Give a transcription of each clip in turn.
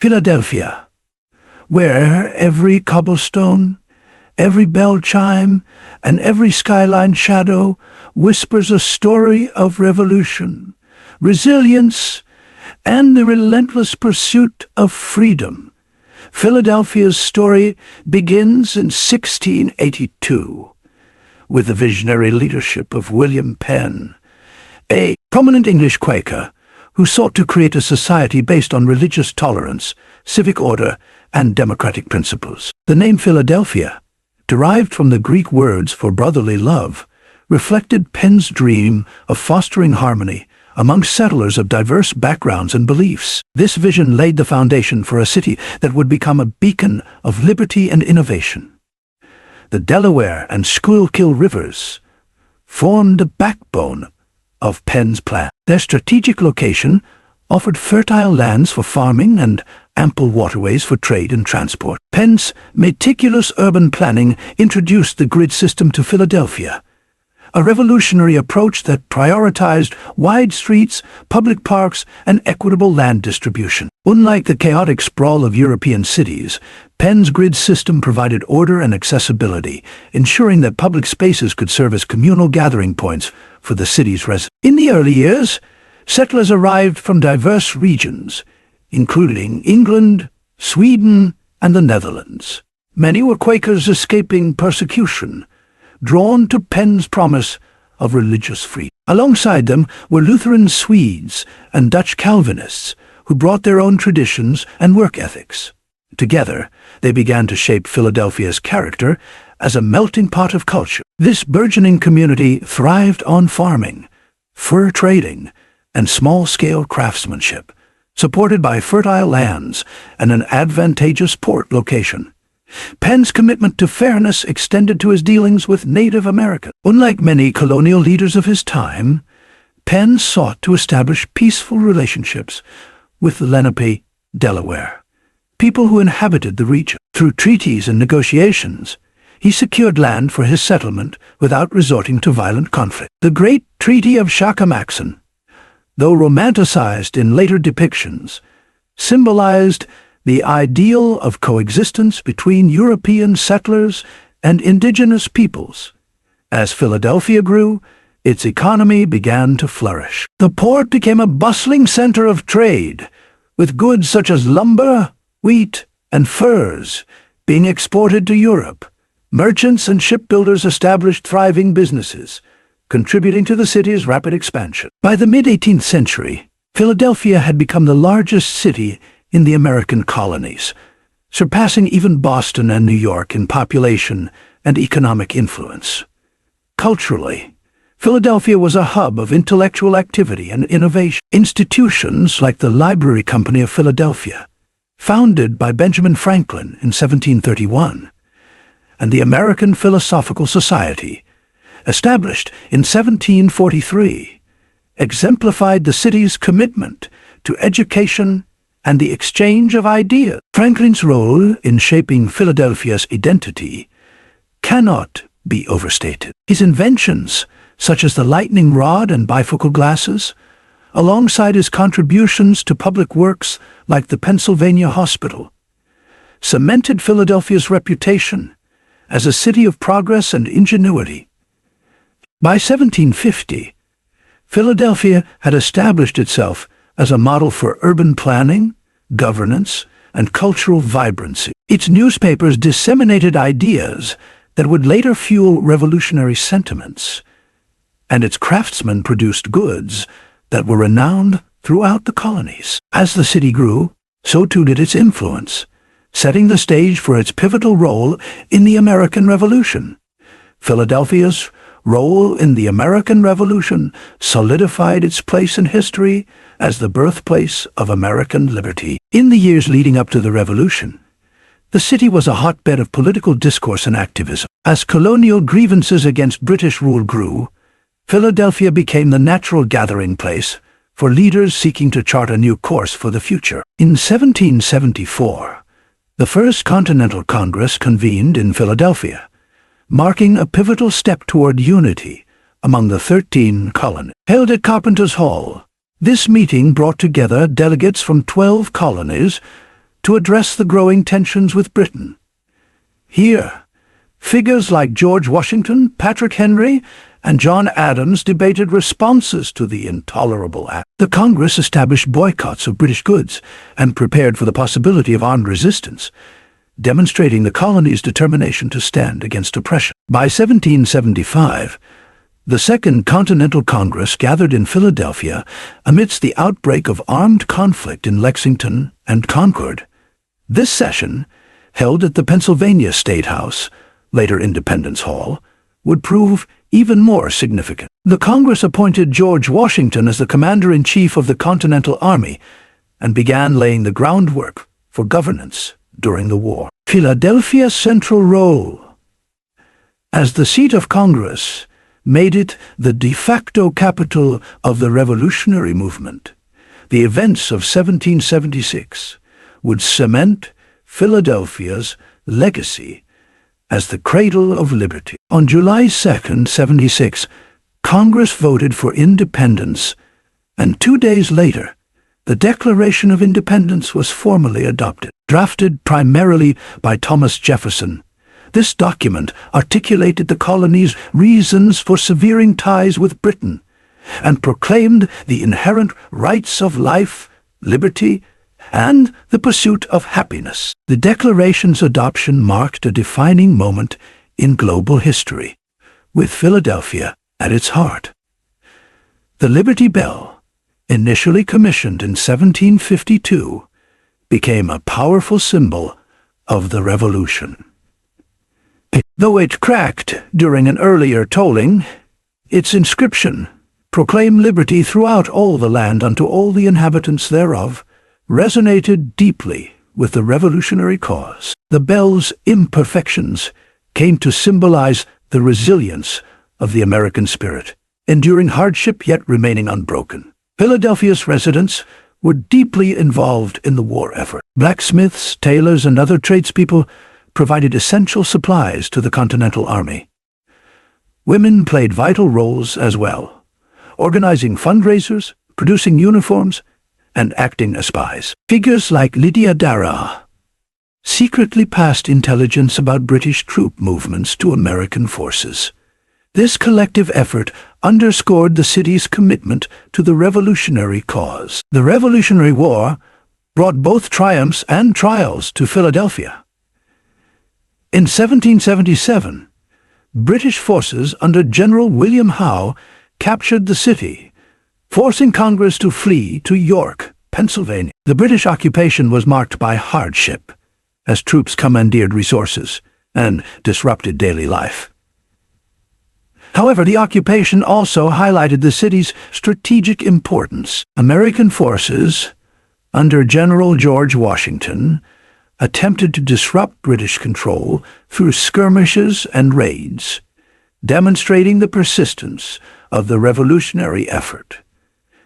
Philadelphia, where every cobblestone, every bell chime, and every skyline shadow whispers a story of revolution, resilience, and the relentless pursuit of freedom. Philadelphia's story begins in 1682 with the visionary leadership of William Penn, a prominent English Quaker who sought to create a society based on religious tolerance, civic order, and democratic principles. The name Philadelphia, derived from the Greek words for brotherly love, reflected Penn's dream of fostering harmony among settlers of diverse backgrounds and beliefs. This vision laid the foundation for a city that would become a beacon of liberty and innovation. The Delaware and Schuylkill rivers formed the backbone of Penn's plan. Their strategic location offered fertile lands for farming and ample waterways for trade and transport. Penn's meticulous urban planning introduced the grid system to Philadelphia, a revolutionary approach that prioritized wide streets, public parks, and equitable land distribution. Unlike the chaotic sprawl of European cities, Penn's grid system provided order and accessibility, ensuring that public spaces could serve as communal gathering points for the city's residents. In the early years, settlers arrived from diverse regions, including England, Sweden, and the Netherlands. Many were Quakers escaping persecution, drawn to Penn's promise of religious freedom. Alongside them were Lutheran Swedes and Dutch Calvinists, who brought their own traditions and work ethics. Together, they began to shape Philadelphia's character as a melting pot of culture. This burgeoning community thrived on farming, fur trading, and small-scale craftsmanship, supported by fertile lands and an advantageous port location. Penn's commitment to fairness extended to his dealings with Native Americans. Unlike many colonial leaders of his time, Penn sought to establish peaceful relationships with the Lenape, Delaware, people who inhabited the region. Through treaties and negotiations, he secured land for his settlement without resorting to violent conflict. The Great Treaty of Shakamaxon, though romanticized in later depictions, symbolized the ideal of coexistence between European settlers and indigenous peoples. As Philadelphia grew, its economy began to flourish. The port became a bustling center of trade, with goods such as lumber, wheat, and furs being exported to Europe. Merchants and shipbuilders established thriving businesses, contributing to the city's rapid expansion. By the mid-18th century, Philadelphia had become the largest city in the American colonies, surpassing even Boston and New York in population and economic influence. Culturally, Philadelphia was a hub of intellectual activity and innovation. Institutions like the Library Company of Philadelphia, founded by Benjamin Franklin in 1731, and the American Philosophical Society, established in 1743, exemplified the city's commitment to education and the exchange of ideas. Franklin's role in shaping Philadelphia's identity cannot be overstated. His inventions, such as the lightning rod and bifocal glasses, alongside his contributions to public works like the Pennsylvania Hospital, cemented Philadelphia's reputation as a city of progress and ingenuity. By 1750, Philadelphia had established itself as a model for urban planning, governance, and cultural vibrancy. Its newspapers disseminated ideas that would later fuel revolutionary sentiments, and its craftsmen produced goods that were renowned throughout the colonies. As the city grew, so too did its influence, setting the stage for its pivotal role in the American Revolution. Philadelphia's role in the American Revolution solidified its place in history as the birthplace of American liberty. In the years leading up to the Revolution, the city was a hotbed of political discourse and activism. As colonial grievances against British rule grew, Philadelphia became the natural gathering place for leaders seeking to chart a new course for the future. In 1774, the First Continental Congress convened in Philadelphia, marking a pivotal step toward unity among the 13 colonies. Held at Carpenter's Hall, this meeting brought together delegates from 12 colonies to address the growing tensions with Britain. Here, figures like George Washington, Patrick Henry, and John Adams debated responses to the intolerable act. The Congress established boycotts of British goods and prepared for the possibility of armed resistance, demonstrating the colony's determination to stand against oppression. By 1775, the Second Continental Congress gathered in Philadelphia amidst the outbreak of armed conflict in Lexington and Concord. This session, held at the Pennsylvania State House, later Independence Hall, would prove even more significant. The Congress appointed George Washington as the commander-in-chief of the Continental Army and began laying the groundwork for governance during the war. Philadelphia's central role as the seat of Congress made it the de facto capital of the revolutionary movement. The events of 1776 would cement Philadelphia's legacy as the Cradle of Liberty. On July 2, 76, Congress voted for independence, and 2 days later, the Declaration of Independence was formally adopted. Drafted primarily by Thomas Jefferson, this document articulated the colony's reasons for severing ties with Britain and proclaimed the inherent rights of life, liberty, and the pursuit of happiness. The Declaration's adoption marked a defining moment in global history, with Philadelphia at its heart. The Liberty Bell, initially commissioned in 1752, became a powerful symbol of the Revolution. Though it cracked during an earlier tolling, its inscription, "Proclaim liberty throughout all the land unto all the inhabitants thereof," resonated deeply with the revolutionary cause. The bell's imperfections came to symbolize the resilience of the American spirit, enduring hardship yet remaining unbroken. Philadelphia's residents were deeply involved in the war effort. Blacksmiths, tailors, and other tradespeople provided essential supplies to the Continental Army. Women played vital roles as well, organizing fundraisers, producing uniforms, and acting as spies. Figures like Lydia Darragh secretly passed intelligence about British troop movements to American forces. This collective effort underscored the city's commitment to the revolutionary cause. The Revolutionary War brought both triumphs and trials to Philadelphia. In 1777, British forces under General William Howe captured the city, forcing Congress to flee to York, Pennsylvania. The British occupation was marked by hardship, as troops commandeered resources and disrupted daily life. However, the occupation also highlighted the city's strategic importance. American forces, under General George Washington, attempted to disrupt British control through skirmishes and raids, demonstrating the persistence of the revolutionary effort.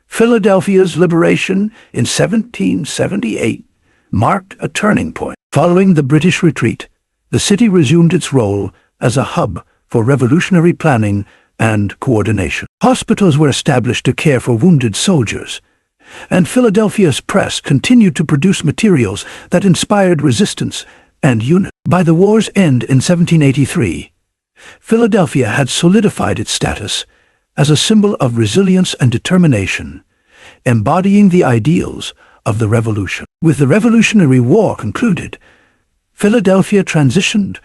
Philadelphia's liberation in 1778 marked a turning point. Following the British retreat, the city resumed its role as a hub for revolutionary planning and coordination. Hospitals were established to care for wounded soldiers, and Philadelphia's press continued to produce materials that inspired resistance and unity. By the war's end in 1783, Philadelphia had solidified its status as a symbol of resilience and determination, embodying the ideals of the Revolution. With the Revolutionary War concluded, Philadelphia transitioned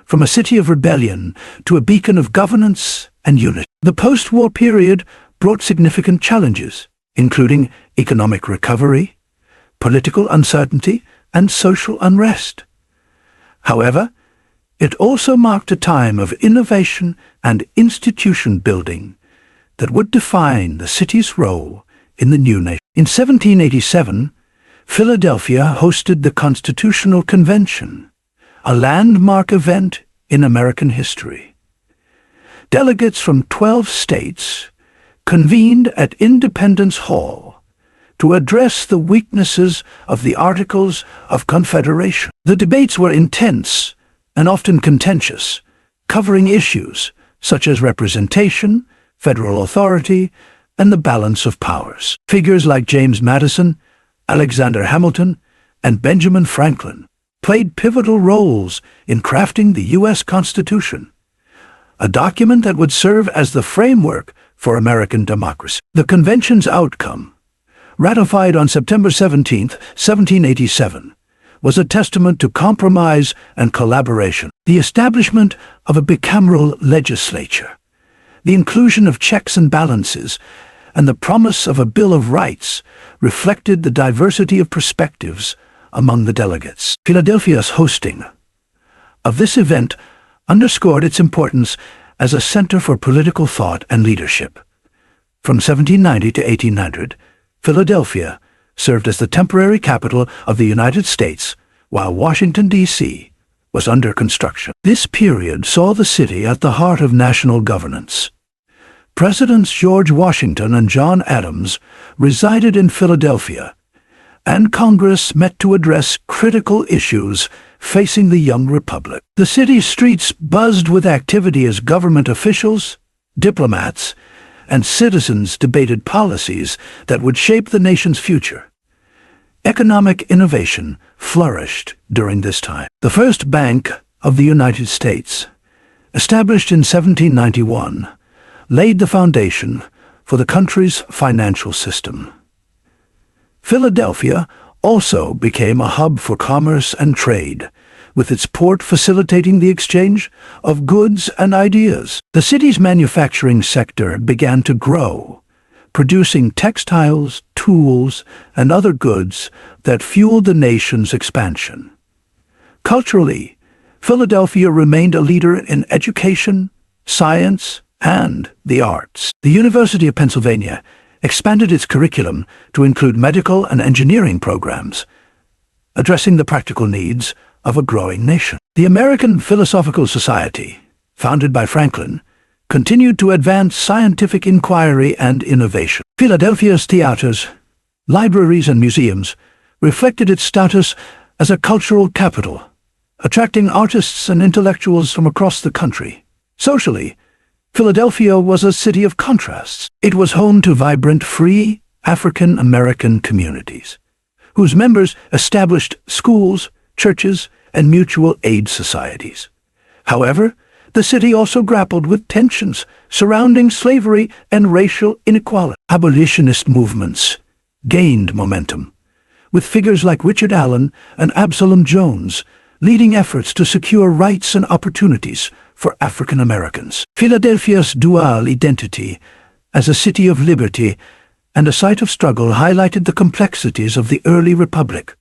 from a city of rebellion to a beacon of governance and unity. The post-war period brought significant challenges, including economic recovery, political uncertainty, and social unrest. However, it also marked a time of innovation and institution building that would define the city's role in the new nation. In 1787, Philadelphia hosted the Constitutional Convention, a landmark event in American history. Delegates from 12 states convened at Independence Hall to address the weaknesses of the Articles of Confederation. The debates were intense and often contentious, covering issues such as representation, federal authority, and the balance of powers. Figures like James Madison, Alexander Hamilton, and Benjamin Franklin played pivotal roles in crafting the U.S. Constitution, a document that would serve as the framework for American democracy. The convention's outcome, ratified on September 17, 1787, was a testament to compromise and collaboration. The establishment of a bicameral legislature, the inclusion of checks and balances, and the promise of a Bill of Rights reflected the diversity of perspectives among the delegates. Philadelphia's hosting of this event underscored its importance as a center for political thought and leadership. From 1790 to 1800, Philadelphia served as the temporary capital of the United States, while Washington, D.C. was under construction. This period saw the city at the heart of national governance. Presidents George Washington and John Adams resided in Philadelphia, and Congress met to address critical issues facing the young republic. The city's streets buzzed with activity as government officials, diplomats, and citizens debated policies that would shape the nation's future. Economic innovation flourished during this time. The first Bank of the United States, established in 1791, laid the foundation for the country's financial system. Philadelphia also became a hub for commerce and trade, with its port facilitating the exchange of goods and ideas. The city's manufacturing sector began to grow, producing textiles, tools, and other goods that fueled the nation's expansion. Culturally, Philadelphia remained a leader in education, science, and the arts. The University of Pennsylvania expanded its curriculum to include medical and engineering programs, addressing the practical needs of a growing nation. The American Philosophical Society, founded by Franklin, continued to advance scientific inquiry and innovation. Philadelphia's theaters, libraries, and museums reflected its status as a cultural capital, attracting artists and intellectuals from across the country. Socially, Philadelphia was a city of contrasts. It was home to vibrant, free African-American communities, whose members established schools, churches, and mutual aid societies. However, the city also grappled with tensions surrounding slavery and racial inequality. Abolitionist movements gained momentum, with figures like Richard Allen and Absalom Jones leading efforts to secure rights and opportunities for African Americans. Philadelphia's dual identity as a city of liberty and a site of struggle highlighted the complexities of the early republic.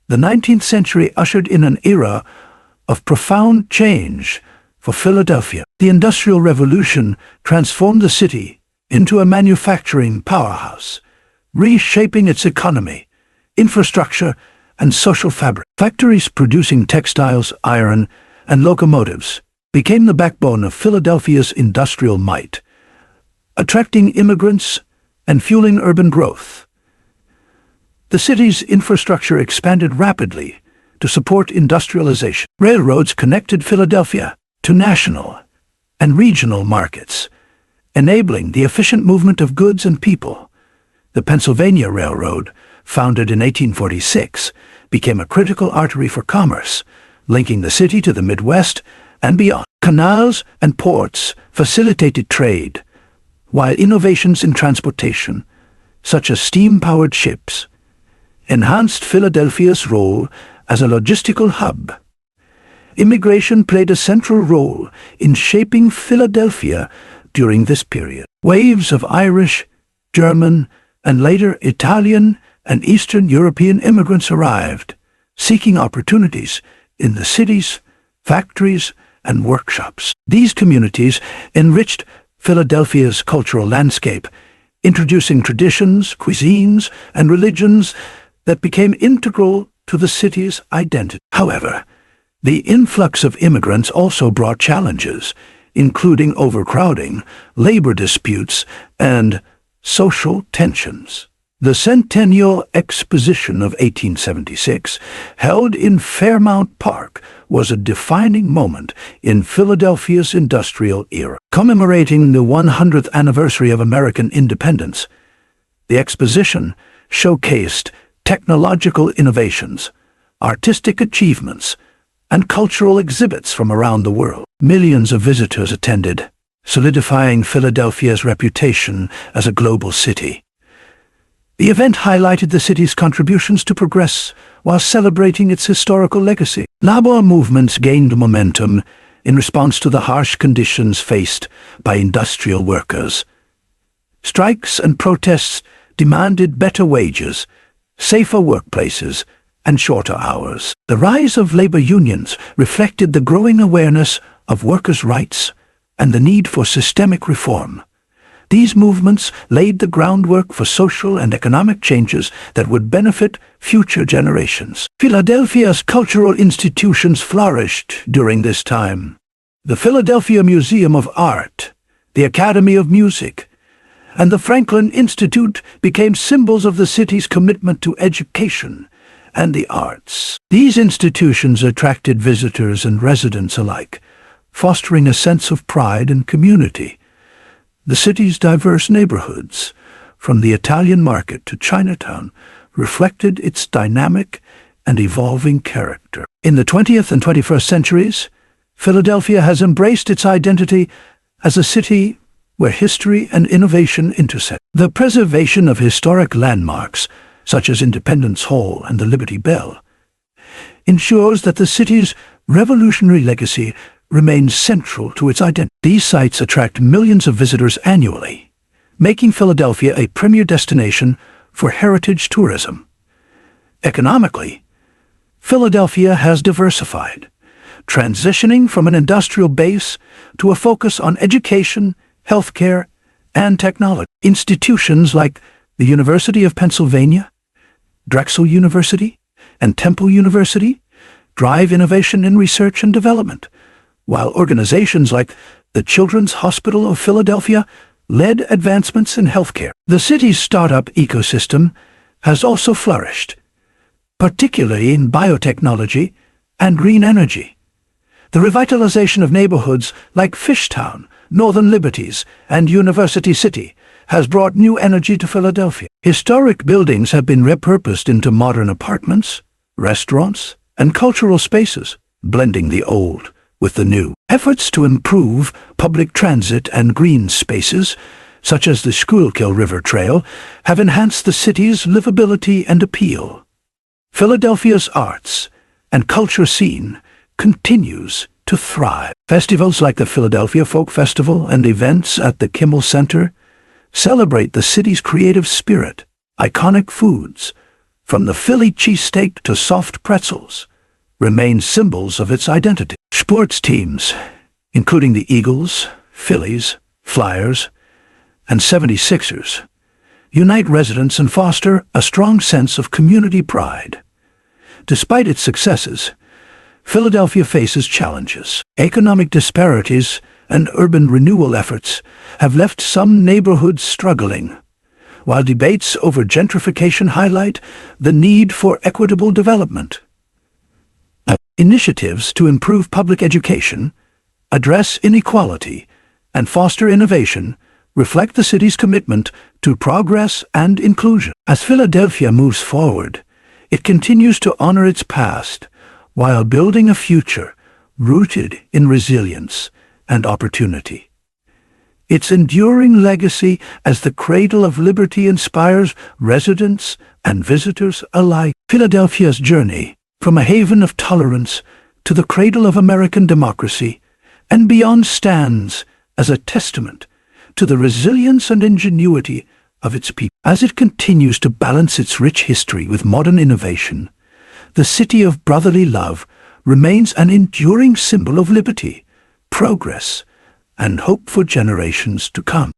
The 19th century ushered in an era of profound change for Philadelphia. The Industrial Revolution transformed the city into a manufacturing powerhouse, reshaping its economy, infrastructure, and social fabric. Factories producing textiles, iron, and locomotives became the backbone of Philadelphia's industrial might, attracting immigrants and fueling urban growth. The city's infrastructure expanded rapidly to support industrialization. Railroads connected Philadelphia to national and regional markets, enabling the efficient movement of goods and people. The Pennsylvania Railroad, founded in 1846, became a critical artery for commerce, linking the city to the Midwest and beyond. Canals and ports facilitated trade, while innovations in transportation, such as steam-powered ships, enhanced Philadelphia's role as a logistical hub. Immigration played a central role in shaping Philadelphia during this period. Waves of Irish, German, and later Italian and Eastern European immigrants arrived, seeking opportunities in the city's factories and workshops. These communities enriched Philadelphia's cultural landscape, introducing traditions, cuisines, and religions that became integral to the city's identity. However, the influx of immigrants also brought challenges, including overcrowding, labor disputes, and social tensions. The Centennial Exposition of 1876, held in Fairmount Park, was a defining moment in Philadelphia's industrial era. Commemorating the 100th anniversary of American independence, the exposition showcased technological innovations, artistic achievements, and cultural exhibits from around the world. Millions of visitors attended, solidifying Philadelphia's reputation as a global city. The event highlighted the city's contributions to progress while celebrating its historical legacy. Labor movements gained momentum in response to the harsh conditions faced by industrial workers. Strikes and protests demanded better wages, safer workplaces, and shorter hours. The rise of labor unions reflected the growing awareness of workers' rights and the need for systemic reform. These movements laid the groundwork for social and economic changes that would benefit future generations. Philadelphia's cultural institutions flourished during this time. The Philadelphia Museum of Art, the Academy of Music, and the Franklin Institute became symbols of the city's commitment to education and the arts. These institutions attracted visitors and residents alike, fostering a sense of pride and community. The city's diverse neighborhoods, from the Italian market to Chinatown, reflected its dynamic and evolving character. In the 20th and 21st centuries, Philadelphia has embraced its identity as a city where history and innovation intersect. The preservation of historic landmarks, such as Independence Hall and the Liberty Bell, ensures that the city's revolutionary legacy remains central to its identity. These sites attract millions of visitors annually, making Philadelphia a premier destination for heritage tourism. Economically, Philadelphia has diversified, transitioning from an industrial base to a focus on education, healthcare, and technology. Institutions like the University of Pennsylvania, Drexel University, and Temple University drive innovation in research and development, while organizations like the Children's Hospital of Philadelphia led advancements in healthcare. The city's startup ecosystem has also flourished, particularly in biotechnology and green energy. The revitalization of neighborhoods like Fishtown, Northern Liberties, and University City has brought new energy to Philadelphia. Historic buildings have been repurposed into modern apartments, restaurants, and cultural spaces, blending the old with the new. Efforts to improve public transit and green spaces, such as the Schuylkill River Trail, have enhanced the city's livability and appeal. Philadelphia's arts and culture scene continues to thrive. Festivals like the Philadelphia Folk Festival and events at the Kimmel Center celebrate the city's creative spirit. Iconic foods, from the Philly cheesesteak to soft pretzels, remain symbols of its identity. Sports teams, including the Eagles, Phillies, Flyers, and 76ers, unite residents and foster a strong sense of community pride. Despite its successes, Philadelphia faces challenges. Economic disparities and urban renewal efforts have left some neighborhoods struggling, while debates over gentrification highlight the need for equitable development. Initiatives to improve public education, address inequality, and foster innovation reflect the city's commitment to progress and inclusion. As Philadelphia moves forward, it continues to honor its past while building a future rooted in resilience and opportunity. Its enduring legacy as the Cradle of Liberty inspires residents and visitors alike. Philadelphia's journey from a haven of tolerance to the cradle of American democracy and beyond stands as a testament to the resilience and ingenuity of its people. As it continues to balance its rich history with modern innovation, the city of brotherly love remains an enduring symbol of liberty, progress, and hope for generations to come.